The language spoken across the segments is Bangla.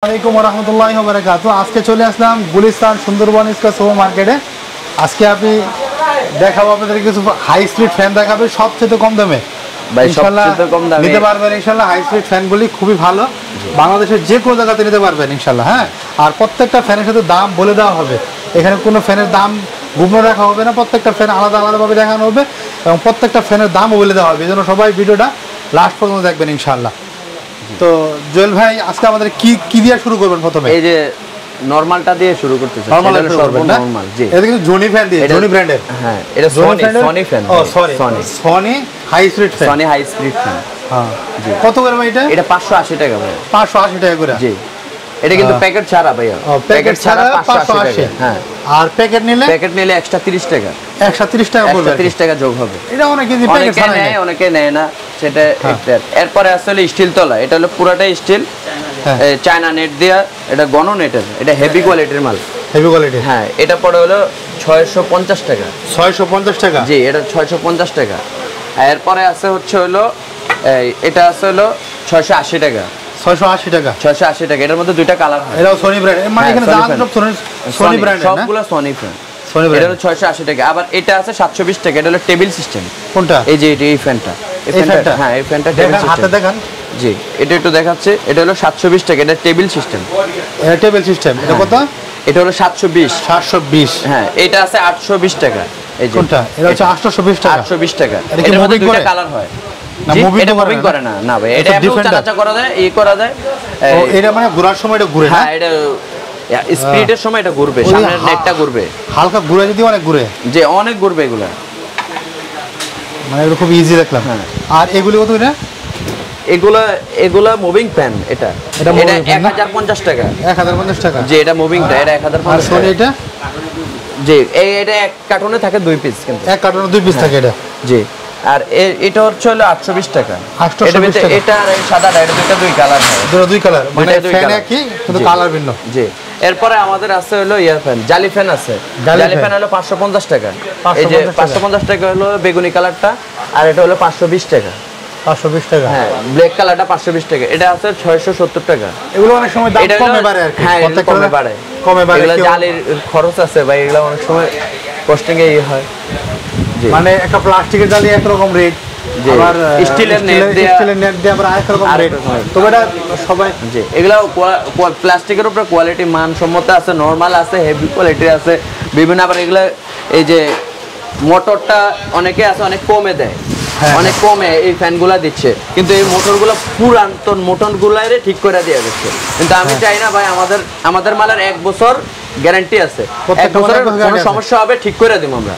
আসসালামু আলাইকুম রহমতুল্লাহি ওয়া বারাকাতুহু। আজকে চলে আসলাম গুলিস্তান সুন্দরবন স্কয়ার সুপার মার্কেটে। আজকে আমি দেখাবো আপনাদের কিছু হাই স্পিড ফ্যান দেখাবে সবচেয়ে কম দামে। ইনশাআল্লাহ নিতে পারবেন ইনশাআল্লাহ। হাই স্পিড ফ্যানগুলি খুবই ভালো, বাংলাদেশের যে কোনো জায়গাতে নিতে পারবেন ইনশাআল্লাহ। হ্যাঁ, আর প্রত্যেকটা ফ্যানের সাথে দাম বলে দেওয়া হবে। এখানে কোনো ফ্যানের দাম গুপ্ত রাখা হবে না, প্রত্যেকটা ফ্যান আলাদা আলাদাভাবে দেখানো হবে এবং প্রত্যেকটা ফ্যানের দামও বলে দেওয়া হবে। এই জন্য সবাই ভিডিওটা লাস্ট পর্যন্ত দেখবেন ইনশাআল্লাহ। তো জুয়েল ভাই, আজকে আমাদের কি দিয়ে শুরু করবেন? প্রথমে এই যে নরমালটা দিয়ে শুরু করতেছি। নরমাল নরমাল, জি। এটা কিন্তু জনি ফ্যান দিয়ে, জনি ব্র্যান্ডের। হ্যাঁ, এটা সনি ফ্যান। ও sorry, Sony high speed fan. Sony high speed fan. হ্যাঁ, জি। কত করে ভাই এটা? এটা 580 টাকা ভাই। 580 টাকা করে, জি। এটা কিন্তু প্যাকেট ছাড়া ভাইয়া। প্যাকেট ছাড়া 580। হ্যাঁ, আর প্যাকেট নিলে এক্সট্রা 30 টাকা। এক্সট্রা 30 টাকা পড়বে। 30 টাকা যোগ হবে। এটা অনেকে দি প্যাকেট ছাড়া নেয়, অনেকে নেয় না, সেটা একটা। এরপরে আসলে স্টিল তলা, এটা হলো পুরোটাই স্টিল, চায়না নেট দেয়া। এটা গণ নেটের, এটা হেভি কোয়ালিটির মাল। Heavy quality. হ্যাঁ, এটা পড়ে হলো 650 টাকা। 650 টাকা, জি। এটা 650 টাকা। এরপরে আছে হচ্ছে হলো এটা আছে হলো 680 টাকা। 680 টাকা, 680 টাকা। এটার মধ্যে দুইটা কালার হয়। এটাও সনি ব্র্যান্ড, মানে এখানে দাম সব সনি ব্র্যান্ড, সবগুলো সনি ব্র্যান্ড। Sony brand. এটা হলো 680 টাকা। আবার এটা আছে 720 টাকা। এটা হলো টেবিল সিস্টেম। কোনটা? এই যে এই ফ্যানটা। হ্যাঁ, এই ফ্যানটা টেবিল সিস্টেম। হাতে দেখান। জি, এটা একটু দেখাচ্ছে। এটা হলো 720 টাকা। এটা টেবিল সিস্টেম। এটা টেবিল সিস্টেম। এটা কত? এটা হলো 720। 720। হ্যাঁ, এটা আছে 820 টাকা। এই যে কোনটা? এটা হচ্ছে 820 টাকা। 820 টাকা। এটার মধ্যে দুইটা কালার হয়। না, এটা মুভিং করে না। না ভাই, এটা একটু চাচা করা যায়, করা যায়। ও, এটা মানে ঘোরার সময় এটা ঘুরে না? হ্যাঁ, এটা স্পিডের সময় এটা ঘুরবে, সামনের নেটটা ঘুরবে। হালকা ঘুরে যদি অনেক ঘুরে। যে অনেক ঘুরবে এগুলা, মানে এটা খুব ইজি দেখলাম। হ্যাঁ। আর এগুলো কত? এগুলা মুভিং ফ্যান। এটা 1050 টাকা। 1050 টাকা। যে এটা মুভিংটা, এটা 1050। আর সনি এটা? জি, এটা এক কার্টুনে থাকে 2 পিস, কিন্তু এক কার্টুনে 2 পিস থাকে এটা। জি। আর এটা হচ্ছে হলো 820 টাকা। 820 টাকা। এটা আর এই সাদাটা, এটা দুই কালার হয়। দুই কালার, মানে ফ্যান একই কিন্তু কালার ভিন্ন। জি। এরপরে আমাদের আছে হলো ইয়ার ফ্যান, জালি ফ্যান আছে। জালি ফ্যান হলো 550 টাকা। এই যে 550 টাকা হলো বেগুনি কালারটা, আর এটা হলো 520 টাকা। 520 টাকা। হ্যাঁ, ব্ল্যাক কালারটা 520 টাকা। এটা আছে 670 টাকা। এগুলো অনেক সময় দাম কমে বাড়ে আর কি। হ্যাঁ, কমে বাড়ে। এগুলো জালির খরচ আছে ভাই, এগুলো অনেক সময় কস্টিং এ হয়। মানে একটা প্লাস্টিকের জালি একরকম রেট, আবার স্টিলের নেট দিয়ে আবার আরেক রকম রেট। তবে এটা সবাই, জি, এগুলো প্লাস্টিকের উপরে কোয়ালিটি মানসম্মত আছে, নরমাল আছে, হেভি কোয়ালিটি আছে বিভিন্ন। আবার এগুলো এই যে মোটরটা অনেকে আছে অনেক কমে দেয়, অনেক কমে এই ফ্যানগুলা দিচ্ছে, কিন্তু এই মোটরগুলো পুরাতন মোটরগুলারে ঠিক করে দেওয়া যাচ্ছে। কিন্তু আমি চাই না ভাই, আমাদের মালের 1 বছর গ্যারান্টি আছে। 1 বছরের কোনো সমস্যা হবে ঠিক করে দিব আমরা।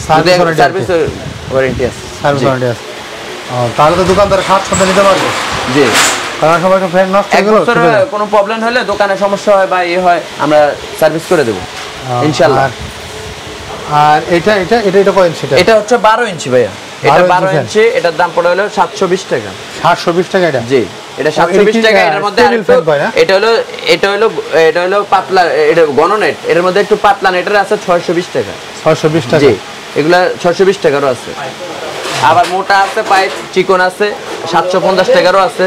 সার্ভিস ওয়ারেন্টি আছে। তাহলে তো দোকানদার খারাপ সাথে নিতে পারবে। জি, কারণ সবাই ফ্যান নষ্ট হয়ে গেল, কোনো প্রবলেম হলে, দোকানে সমস্যা হয় বা হয়, আমরা সার্ভিস করে দেবো ইনশাআল্লাহ। আর এটা কত ইঞ্চি? এটা হচ্ছে 12 ইঞ্চি ভাইয়া। এটা 12 ইঞ্চি। এটার দাম পড়ে হলো 720 টাকা। 720 টাকা এটা? জি, এটা 720 টাকা। এর মধ্যে এটা হলো পাতলা, এটা গণনেট। এর মধ্যে একটু পাতলা নেটের আছে 620 টাকা। 620 টাকা। জি, এগুলা 620 টাকারও আছে। আবার মোটা আছে, পাইপ চিকন আছে, 750 টাকারও আছে।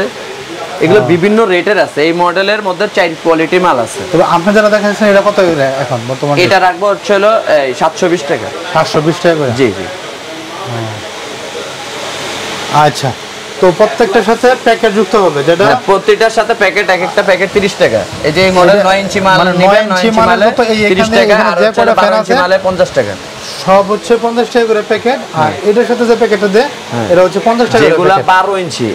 এগুলো বিভিন্ন রেটের আছে। এই মডেলের মধ্যে 4 কোয়ালিটি মাল আছে। তবে আপনি যারা দেখাচ্ছেন এটা কত এখন বর্তমানে? এটা রাখবো হচ্ছে হলো 720 টাকা। 720 টাকা করে? জি জি। আচ্ছা, তো প্রত্যেকটার সাথে প্যাকেট যুক্ত হবে, যেটা প্রত্যেকটার সাথে প্যাকেট, এক একটা প্যাকেট 30 টাকা। এই যে এই মডেল 9 ইঞ্চি মাল নেবেন, 9 ইঞ্চি মালে 30 টাকা, আর 12 ইঞ্চি মালে 50 টাকা। সব হচ্ছে 50 টাকা করে প্যাকেট। আর এটার সাথে যে প্যাকেটটা দেয় এটা হচ্ছে 50 টাকা। এগুলা 12 ইঞ্চি,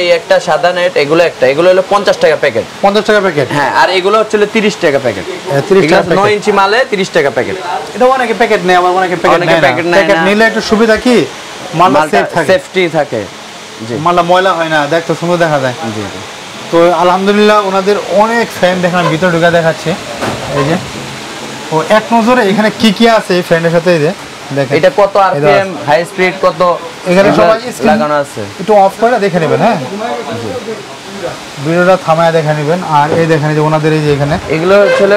এই একটা সাদা নেট, এগুলো হলো 50 টাকা প্যাকেট। 50 টাকা প্যাকেট। হ্যাঁ, আর এগুলো হচ্ছে 30 টাকা প্যাকেট। 30 টাকা 9 ইঞ্চি মালে 30 টাকা প্যাকেট। এটা অনেকে প্যাকেট নেয়, আবার অনেকে প্যাকেট নেয় না। প্যাকেট নিলে একটু সুবিধা কি, মালটা সেফটি থাকে। জি, মালটা ময়লা হয় না, দেখতে সুন্দর দেখা যায়। জি। তো আলহামদুলিল্লাহ ওনাদের অনেক ফ্যান দেখলাম, ভিতরে ঢুকে দেখাচ্ছে। এই যে ও এক নজরে এখানে কি আছে এই ফ্যানের সাথে। এই যে দেখেন এটা কত আরপিএম, হাই স্পিড কত, এখানে সবাই লাগানো আছে। একটু অফ করে দেখে নেবেন। হ্যাঁ, ভিডিওটা থামায় দেখে নেবেন। আর এই দেখেন যে ওনাদের এই যে এখানে এগুলো আসলে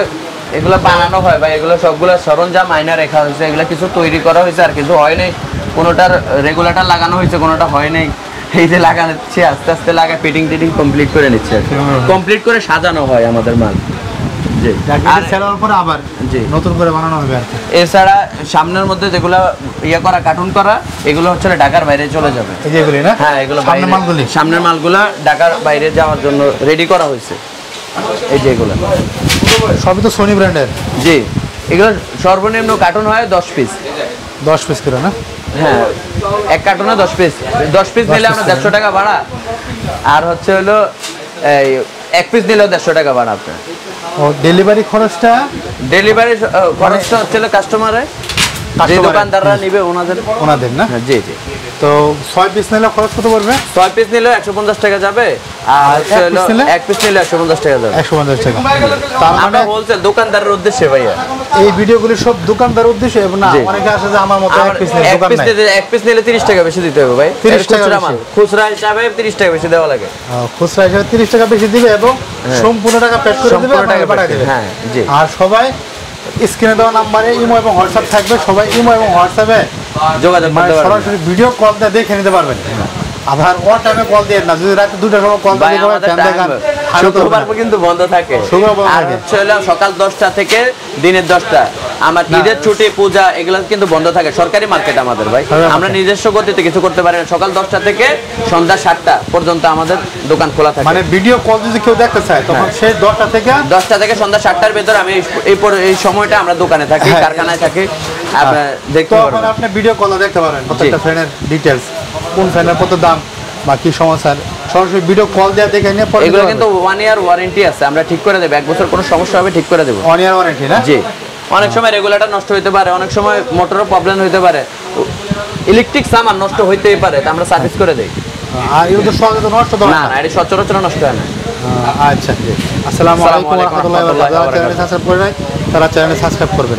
এগুলো বানানো হয় বা এগুলো সবগুলো সরঞ্জাম আয়না রেখা হয়েছে। এগুলো কিছু তৈরি করা হয়েছে আর কিছু হয় নাই। কোনোটার রেগুলেটর লাগানো হয়েছে, কোনোটা হয় নাই। এই যে লাগাচ্ছি আস্তে আস্তে লাগা ফিটিং টিটিং কমপ্লিট করে নিচ্ছে, কমপ্লিট করে সাজানো হয় আমাদের মাল। জি, আর সেলার পরে আবার জি নতুন করে বানানো হবে আর কি। এছাড়া সামনের মধ্যে যেগুলো ইয়ে করা কার্টুন করা এগুলো হচ্ছে ঢাকার বাইরে চলে যাবে। এই যে এগুলি না? হ্যাঁ, এগুলো সামনের মালগুলি, সামনের মালগুলা ঢাকার বাইরে যাওয়ার জন্য রেডি করা হয়েছে। এই যে এগুলো সবই তো সোনি ব্র্যান্ডের। জি, এগুলো সর্বনিম্ন কার্টুন হয় 10 পিস। 10 পিস করে না? হ্যাঁ, এক কার্টুনে 10 পিস। 10 পিস নিলে আমরা 150 টাকা ভাড়া, আর হচ্ছে হলো এই 1 পিস নিলেও 150 টাকা ভাড়া আপনার। ও ডেলিভারি খরচটা? ডেলিভারি খরচটা হচ্ছে কাস্টমারের, যে দোকানদাররা নিবে ওনাদের না? জি জি। তো 6 পিস নিলে খরচ কত পড়বে? 6 পিস নিলে 150 টাকা যাবে, আর 1 পিস নিলে 150 টাকা যাবে। 150 টাকা। তার আমরা মানে হোলসেল দোকানদারের উদ্দেশ্যে ভাইয়া এই ভিডিওগুলি সব দোকানদার উদ্দেশ্যে না? অনেকে আসে যে আমার মতো 1 পিস নিলে দোকান নাই। 1 পিস নিলে 30 টাকা বেশি দিতে হবে ভাই। 30 টাকা খুচরা মাল, খুচরা হিসাবে 30 টাকা বেশি দেওয়া লাগে। খুচরা হিসাবে 30 টাকা বেশি দিবে এবং সম্পূর্ণ টাকা পেড করে দিবে, টাকা পাঠিয়ে দিবে। হ্যাঁ জি। আর সবাই স্ক্রিনে দেওয়া নাম্বারে ইমো এবং হোয়াটসঅ্যাপ থাকবে, সবাই ইমো এবং হোয়াটসঅ্যাপে যোগাযোগ করতে পারবেন, সরাসরি ভিডিও কল দিয়ে দেখে নিতে পারবেন। আবার ওয়ার টাইমে কল দিয়ে না, যদি রাতে 2টার সময় কল দিয়ে ফ্যান দেখান, শুক্রবার কিন্তু বন্ধ থাকে। আর হচ্ছে হলো সকাল 10টা থেকে দিনের 10টা। আমার ঈদের ছুটি, পূজা এগুলো কিন্তু বন্ধ থাকে। সরকারি মার্কেট আমাদের ভাই, আমরা নিজস্ব গতিতে কিছু করতে পারি না। সকাল 10টা থেকে সন্ধ্যা 7টা পর্যন্ত আমাদের দোকান খোলা থাকে। মানে ভিডিও কল যদি কেউ দেখতে চায় তখন সেই 10টা থেকে সন্ধ্যা 7টার ভেতর আমি এই সময়টা আমরা দোকানে থাকি, কারখানায় থাকি। আপনারা দেখতে পারবেন, আপনি ভিডিও কল দেখতে পারেন প্রত্যেকটা ফ্যানের ডিটেইলস, কোন ফ্যানের কত দাম বা কি সমস্যা, সরাসরি ভিডিও কল দিয়ে দেখে নিয়ে পরে। এগুলো কিন্তু 1 ইয়ার ওয়ারেন্টি আছে, আমরা ঠিক করে দেব। 1 বছর কোনো সমস্যা হবে ঠিক করে দেব। 1 ইয়ার ওয়ারেন্টি না? জি। অনেক সময় রেগুলেটর নষ্ট হতে পারে, অনেক সময় মোটরের প্রবলেম হতে পারে, ইলেকট্রিক সামান নষ্ট হইতেই পারে, তা আমরা সার্ভিস করে দেই। আর এগুলো তো সহজে তো নষ্ট হয় না, না, এটা সচরাচর নষ্ট হয় না। আচ্ছা, আসসালামু আলাইকুম ওয়া রাহমাতুল্লাহি ওয়া বারাকাতুহু। চ্যানেল সাবস্ক্রাইব করে নাই, তারা চ্যানেল সাবস্ক্রাইব করবেন।